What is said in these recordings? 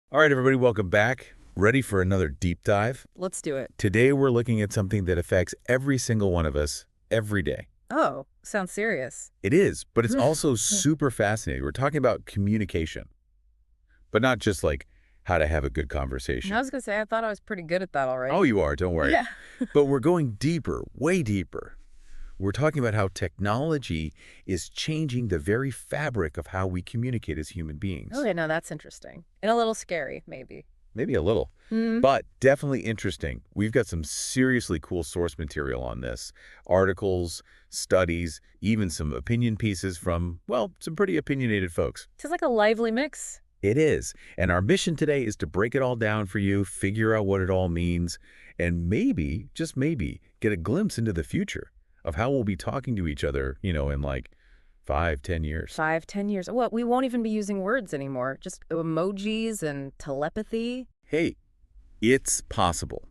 All right, everybody, welcome back. Ready for another deep dive? Let's do it. Today, we're looking at something that affects every single one of us every day. Oh, sounds serious. It is, but it's also super fascinating. We're talking about communication, but not just like how to have a good I conversation. was gonna say, I thought I was pretty good at that Oh, already. you are, don't worry. Yeah. But we're going deeper, way deeper. We're talking about how technology is changing the very fabric of how we communicate as human beings. Okay, now that's interesting. And a little scary, maybe. Maybe a little, Hmm. but definitely interesting. We've got some seriously cool source material on this. Articles, studies, even some opinion pieces from, well, some pretty opinionated folks. Sounds like a lively mix. It is. And our mission today is to break it all down for you, figure out what it all means, and maybe, just maybe, get a glimpse into the future of how we'll be talking to each other, in like 5, 10 years. 5, 10 years. What? We won't even be using words anymore. Just emojis and telepathy. Hey, it's possible.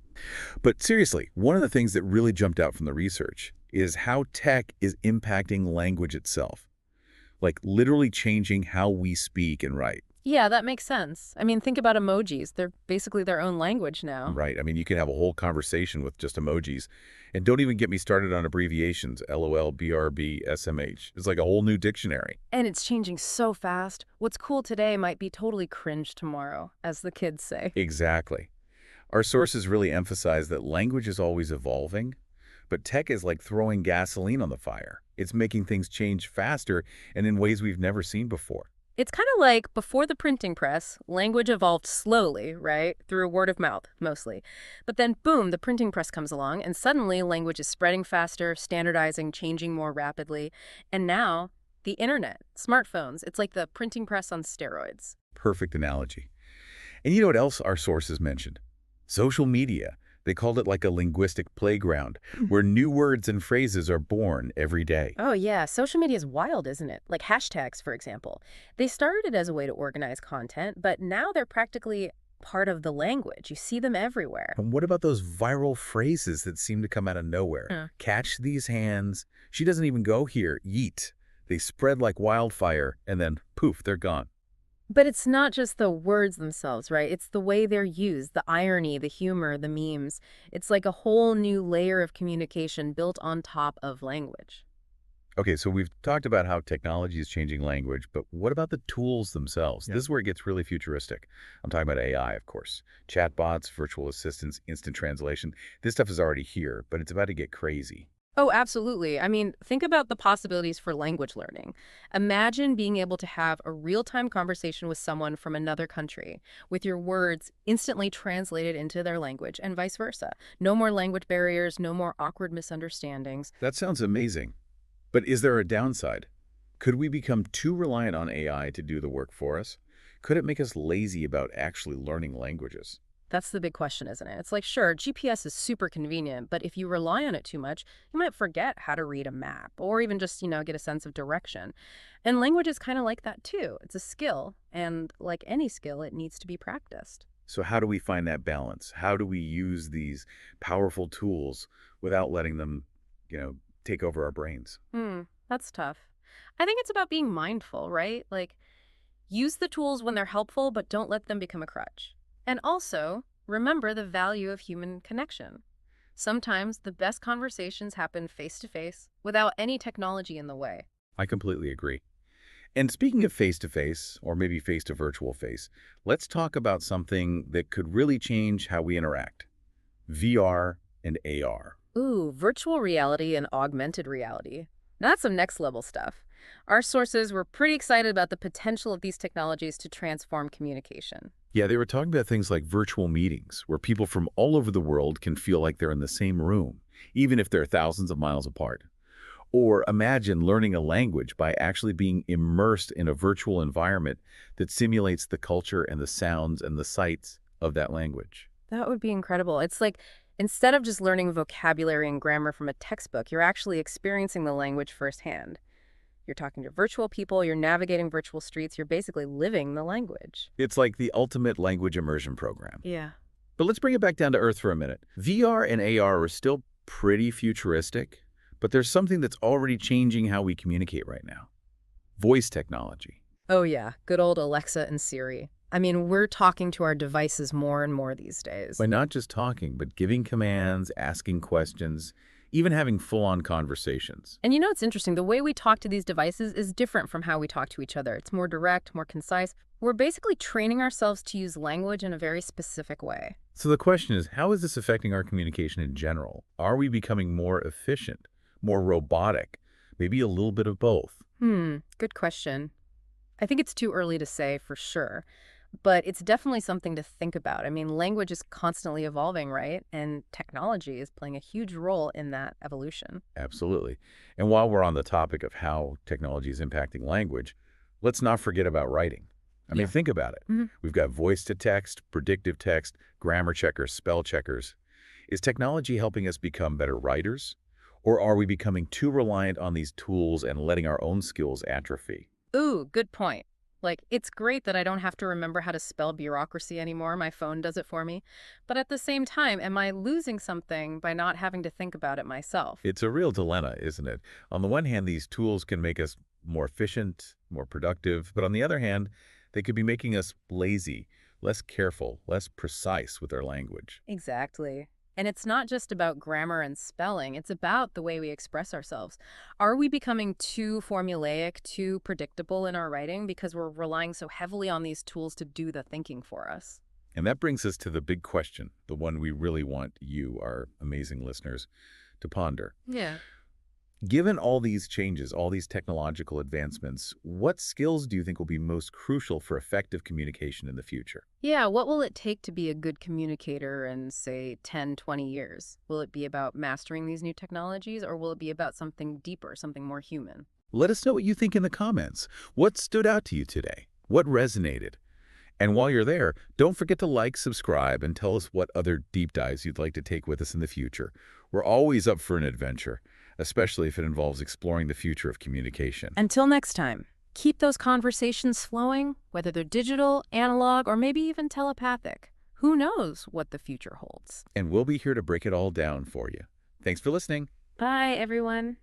But seriously, one of the things that really jumped out from the research is how tech is impacting language itself, like literally changing how we speak and write. Yeah, that makes sense. I mean, think about emojis. They're basically their own language now. Right. I mean, you can have a whole conversation with just emojis. And don't even get me started on abbreviations, LOL, BRB, SMH. It's like a whole new dictionary. And it's changing so fast. What's cool today might be totally cringe tomorrow, as the kids say. Exactly. Our sources really emphasize that language is always evolving, but tech is like throwing gasoline on the fire. It's making things change faster and in ways we've never seen before. It's kind of like before the printing press, language evolved slowly, right? Through word of mouth, mostly. But then, boom, the printing press comes along, and suddenly language is spreading faster, standardizing, changing more rapidly. And now, the internet, smartphones, it's like the printing press on steroids. Perfect analogy. And you know what else our sources mentioned? Social media. They called it like a linguistic playground where new words and phrases are born every day. Oh, yeah, social media is wild, isn't it? Like hashtags, for example. They started as a way to organize content, but now they're practically part of the language. You see them everywhere. And what about those viral phrases that seem to come out of nowhere? Huh. Catch these hands. She doesn't even go here. Yeet. They spread like wildfire, and then poof, they're gone. But it's not just the words themselves, right? It's the way they're used, the irony, the humor, the memes. It's like a whole new layer of communication built on top of language. Okay, so we've talked about how technology is changing language, but what about the tools themselves? Yeah. This is where it gets really futuristic. I'm talking about AI, of course. Chatbots, virtual assistants, instant translation. This stuff is already here, but it's about to get crazy. Oh, absolutely. I mean, think about the possibilities for language learning. Imagine being able to have a real-time conversation with someone from another country, with your words instantly translated into their language and vice versa. No more language barriers, no more awkward misunderstandings. That sounds amazing. But is there a downside? Could we become too reliant on AI to do the work for us? Could it make us lazy about actually learning languages? That's the big question, isn't it? It's like, sure, GPS is super convenient, but if you rely on it too much, you might forget how to read a map or even just, get a sense of direction. And language is kind of like that too. It's a skill, and like any skill, it needs to be practiced. So how do we find that balance? How do we use these powerful tools without letting them, you know, take over our brains? That's tough. I think it's about being mindful, right? Like, use the tools when they're helpful, but don't let them become a crutch. And also, remember the value of human connection. Sometimes the best conversations happen face to face without any technology in the way. I completely agree. And speaking of face-to-face, or maybe face-to-virtual face, let's talk about something that could really change how we interact. VR and AR. Ooh, virtual reality and augmented reality. Now that's some next level stuff. Our sources were pretty excited about the potential of these technologies to transform communication. Yeah, they were talking about things like virtual meetings, where people from all over the world can feel like they're in the same room, even if they're thousands of miles apart. Or imagine learning a language by actually being immersed in a virtual environment that simulates the culture and the sounds and the sights of that language. That would be incredible. It's like instead of just learning vocabulary and grammar from a textbook, you're actually experiencing the language firsthand. You're talking to virtual people, you're navigating virtual streets, you're basically living the language. It's like the ultimate language immersion program. Yeah. But let's bring it back down to earth for a minute. VR and AR are still pretty futuristic, but there's something that's already changing how we communicate right now. Voice technology. Oh, yeah. Good old Alexa and Siri. I mean, we're talking to our devices more and more these days. By not just talking, but giving commands, asking questions, even having full-on conversations. And you know, it's interesting. The way we talk to these devices is different from how we talk to each other. It's more direct, more concise. We're basically training ourselves to use language in a very specific way. So the question is, how is this affecting our communication in general? Are we becoming more efficient, more robotic, maybe a little bit of both? Good question. I think it's too early to say for sure, but it's definitely something to think about. I mean, language is constantly evolving, right? And technology is playing a huge role in that evolution. Absolutely. And while we're on the topic of how technology is impacting language, let's not forget about writing. I mean, Yeah. think about it. Mhm. We've got voice-to-text, predictive text, grammar checkers, spell checkers. Is technology helping us become better writers? Or are we becoming too reliant on these tools and letting our own skills atrophy? Ooh, good point. Like, it's great that I don't have to remember how to spell bureaucracy anymore. My phone does it for me. But at the same time, am I losing something by not having to think about it myself? It's a real dilemma, isn't it? On the one hand, these tools can make us more efficient, more productive, but on the other hand, they could be making us lazy, less careful, less precise with our language. Exactly. And it's not just about grammar and spelling, it's about the way we express ourselves. Are we becoming too formulaic, too predictable in our writing because we're relying so heavily on these tools to do the thinking for us? And that brings us to the big question, the one we really want you, our amazing listeners, to ponder. Yeah. Given all these changes, all these technological advancements, what skills do you think will be most crucial for effective communication in the future? Yeah, what will it take to be a good communicator in, say, 10, 20 years? Will it be about mastering these new technologies, or will it be about something deeper, something more human? Let us know what you think in the comments. What stood out to you today? What resonated? And while you're there, don't forget to like, subscribe, and tell us what other deep dives you'd like to take with us in the future. We're always up for an adventure, especially if it involves exploring the future of communication. Until next time, keep those conversations flowing, whether they're digital, analog, or maybe even telepathic. Who knows what the future holds? And we'll be here to break it all down for you. Thanks for listening. Bye, everyone.